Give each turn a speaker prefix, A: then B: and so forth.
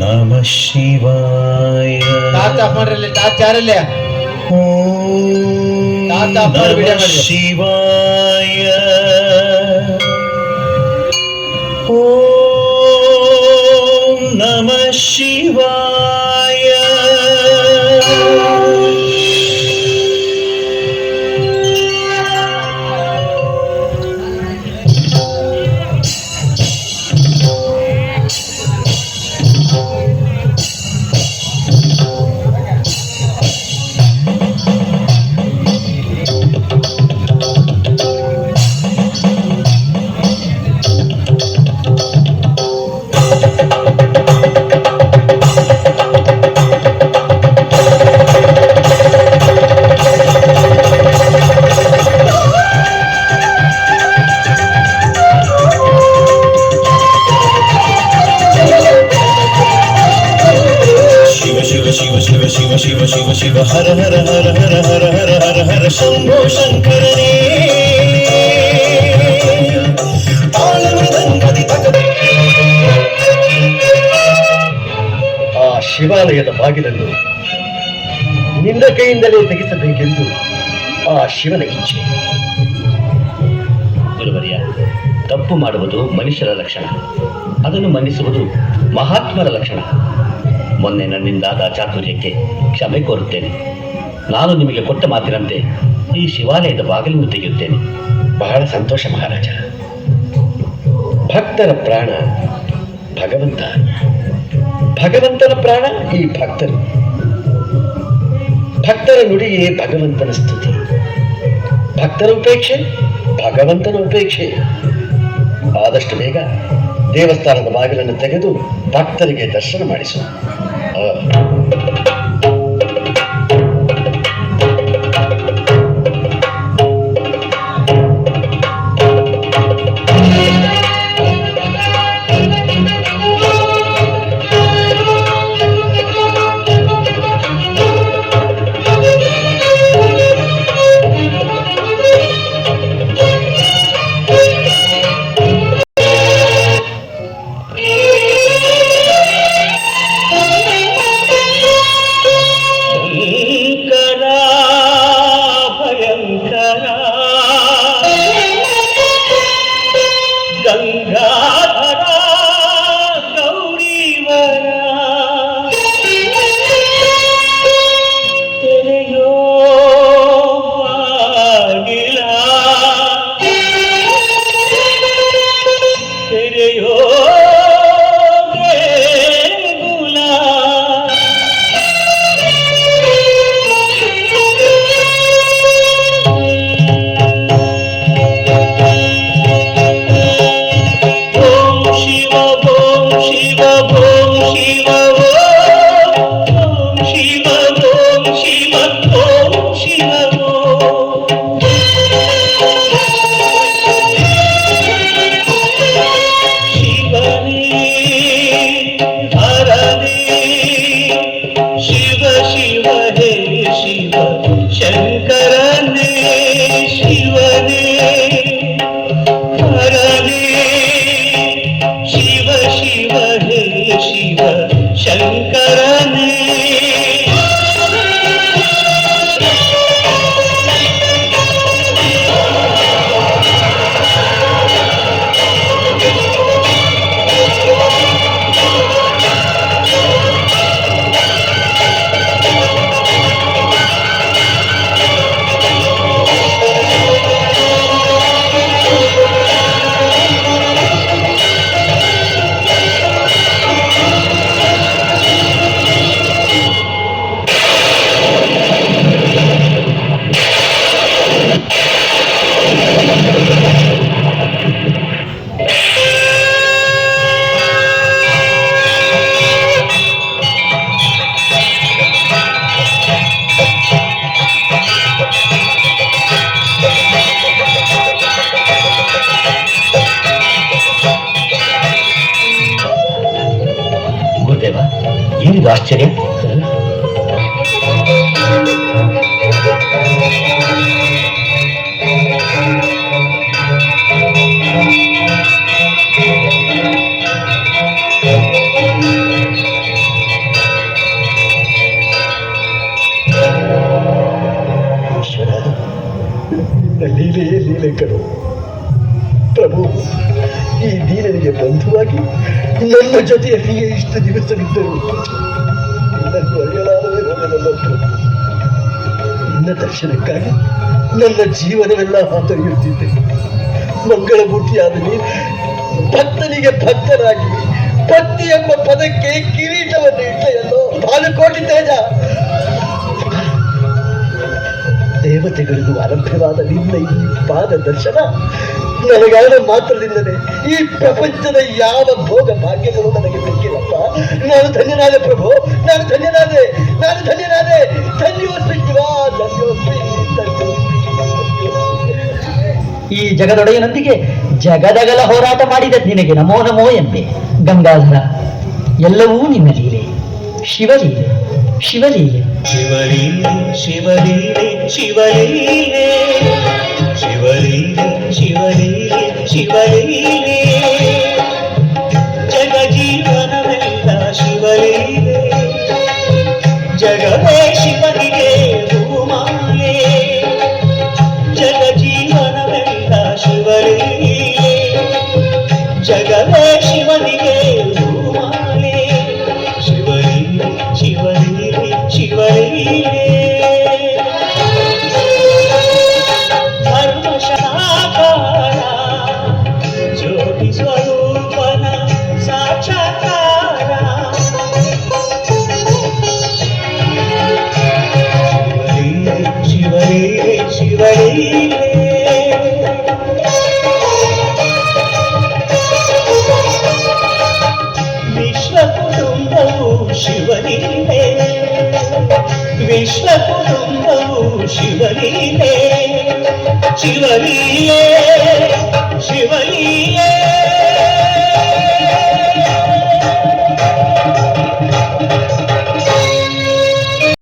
A: ನಮ ಶಿವಾಯ.
B: ಟಾಚ್ ಆಫ್ ಮಾಡ್ರಲ್ಲಿ, ಟಾಚ್ ಯಾರಲ್ಲಿ ಟಾಚ್ ಆಫ್ ಮಾಡಿ ವಿಡಿಯೋ ಮಾಡಿ.
A: ಶಿವಾಯ ನಮ ಶಿವಾಯ. ಶಿವ ಶಿವ ಶಿವ ಶಿವ ಹರ ಹರ ಹರ ಹರ ಹರ ಹರ ಹರ ಹರ ಶಂಭೋ ಶಂಕರನೇ.
C: ಆ ಶಿವಾಲಯದ ಬಾಗಿಲನ್ನು ನಿನ್ನ ಕೈಯಿಂದಲೇ ತೆಗೆಸಬೇಕೆಂದು ಆ ಶಿವನ ಇಚ್ಛೆ.
D: ಗುರುವರ್ಯ, ತಪ್ಪು ಮಾಡುವುದು ಮನುಷ್ಯರ ಲಕ್ಷಣ, ಅದನ್ನು ಮನ್ನಿಸುವುದು ಮಹಾತ್ಮರ ಲಕ್ಷಣ. ಮೊನ್ನೆ ನನ್ನಿಂದಾದ ಚಾತುರ್ಯಕ್ಕೆ ಕ್ಷಮೆ ಕೋರುತ್ತೇನೆ. ನಾನು ನಿಮಗೆ ಕೊಟ್ಟ ಮಾತಿನಂತೆ ಈ ಶಿವಾಲಯದ ಬಾಗಿಲನ್ನು ತೆಗೆಯುತ್ತೇನೆ.
C: ಬಹಳ ಸಂತೋಷ ಮಹಾರಾಜ. ಭಕ್ತರ ಪ್ರಾಣ ಭಗವಂತ, ಭಗವಂತನ ಪ್ರಾಣ ಈ ಭಕ್ತರು. ಭಕ್ತರ ನುಡಿಯೇ ಭಗವಂತನ ಸ್ತುತಿ, ಭಕ್ತರ ಉಪೇಕ್ಷೆ ಭಗವಂತನ ಉಪೇಕ್ಷೆ. ಆದಷ್ಟು ಬೇಗ ದೇವಸ್ಥಾನದ ಬಾಗಿಲನ್ನು ತೆಗೆದು ಭಕ್ತರಿಗೆ ದರ್ಶನ ಮಾಡಿಸು.
D: ಏನಿದು ಆಶ್ಚರ್ಯ?
C: ಸಲುವಾಗಿ ನನ್ನ ಜೊತೆಯಲ್ಲಿಯೇ ಇಷ್ಟು ದಿವಸವಿದ್ದರು. ನನ್ನನ್ನು ಅರಿಯಲಾರದೆ ಹೋದ ನನ್ನ ಪ್ರಭು, ನಿನ್ನ ದರ್ಶನಕ್ಕಾಗಿ ನನ್ನ ಜೀವನವೆಲ್ಲ ಹಾತೊರೆಯುತ್ತಿದ್ದೆ. ಮಂಗಳಮೂರ್ತಿಯಾದ ನೀನು ಭಕ್ತನಿಗೆ ಭಕ್ತರಾಗಿ ಭಕ್ತಿ ಎಂಬ ಪದಕ್ಕೆ ಕಿರೀಟವನ್ನು ಇಟ್ಟೆಯಲ್ಲೋ ಬಾಲಕೋಟಿ ತೇಜ. ದೇವತೆಗಳಿಗೂ ಆರಂಭವಾದ ನಿನ್ನ ಈ ಪಾದ ದರ್ಶನ ನನಗಾದ ಮಾತ್ರದಿಂದಲೇ ಈ ಪ್ರಪಂಚದ ಯಾವ ಭೋಗ ಭಾಗ್ಯಗಳು ನನಗೆ ಬೇಕಿಲ್ಲಪ್ಪ. ನಾನು ಧನ್ಯನಾದೆ ಪ್ರಭು, ನಾನು ಧನ್ಯನಾದೆ, ನಾನು ಧನ್ಯನಾದೆ. ಧನ್ಯೋಸ್ಮಿ ಶಿವ, ಧನ್ಯೋಸ್ಮಿ,
E: ಈ ಜಗದೊಡೆಯನೊಂದಿಗೆ ಜಗದಗಲ ಹೋರಾಟ ಮಾಡಿದ ನಿನಗೆ ನಮೋ ನಮೋ ಎಂಬೆ. ಗಂಗಾಧರ, ಎಲ್ಲವೂ ನಿನ್ನ ಲೀಲೆ, ಶಿವಲೀಲೆ, ಶಿವಲೀಲೆ.
A: ಶಿವಲೀಲೆ ಶಿವಲೀಲೆ ಶಿವಲೀಲೆ ಶಿವಲೀಲೆ ಶಿವಲೀಲೆ ಶಿವಲೀಲೆ ಜಗ ಜೀವನವೆಲ್ಲ ಶಿವಲೀಲೆ ಜಗವೇ ಶಿವನಿಗೆ ಹೂಮಾಲೆ ಜಗ ಜೀವನವೆಲ್ಲ ಶಿವಲೀಲೆ ಜಗವೇ ಶಿವನಿಗೆ ಹೂಮಾಲೆ ಶಿವಲೀಲೆ ಶಿವಲೀಲೆ ಶಿವಲೀಲೆ ಧರ್ಮಶಾಕಾರ ಜ್ಯೋತಿ ಸ್ವರೂಪನ ಸಾಕ್ಷಾತ್ಕಾರ ಶಿವಲೀಲೆ ಶಿವಲೀಲೆ ಶಿವಲೀಲೆ ವಿಶ್ವ ಕುಟುಂಬವು ಶಿವಲೀಲೆ ವಿಶ್ವ ಕುಟುಂಬವು ಶಿವಲೀಲೆ ಶಿವಲೀಲೆ ಶಿವಲೀಲೆ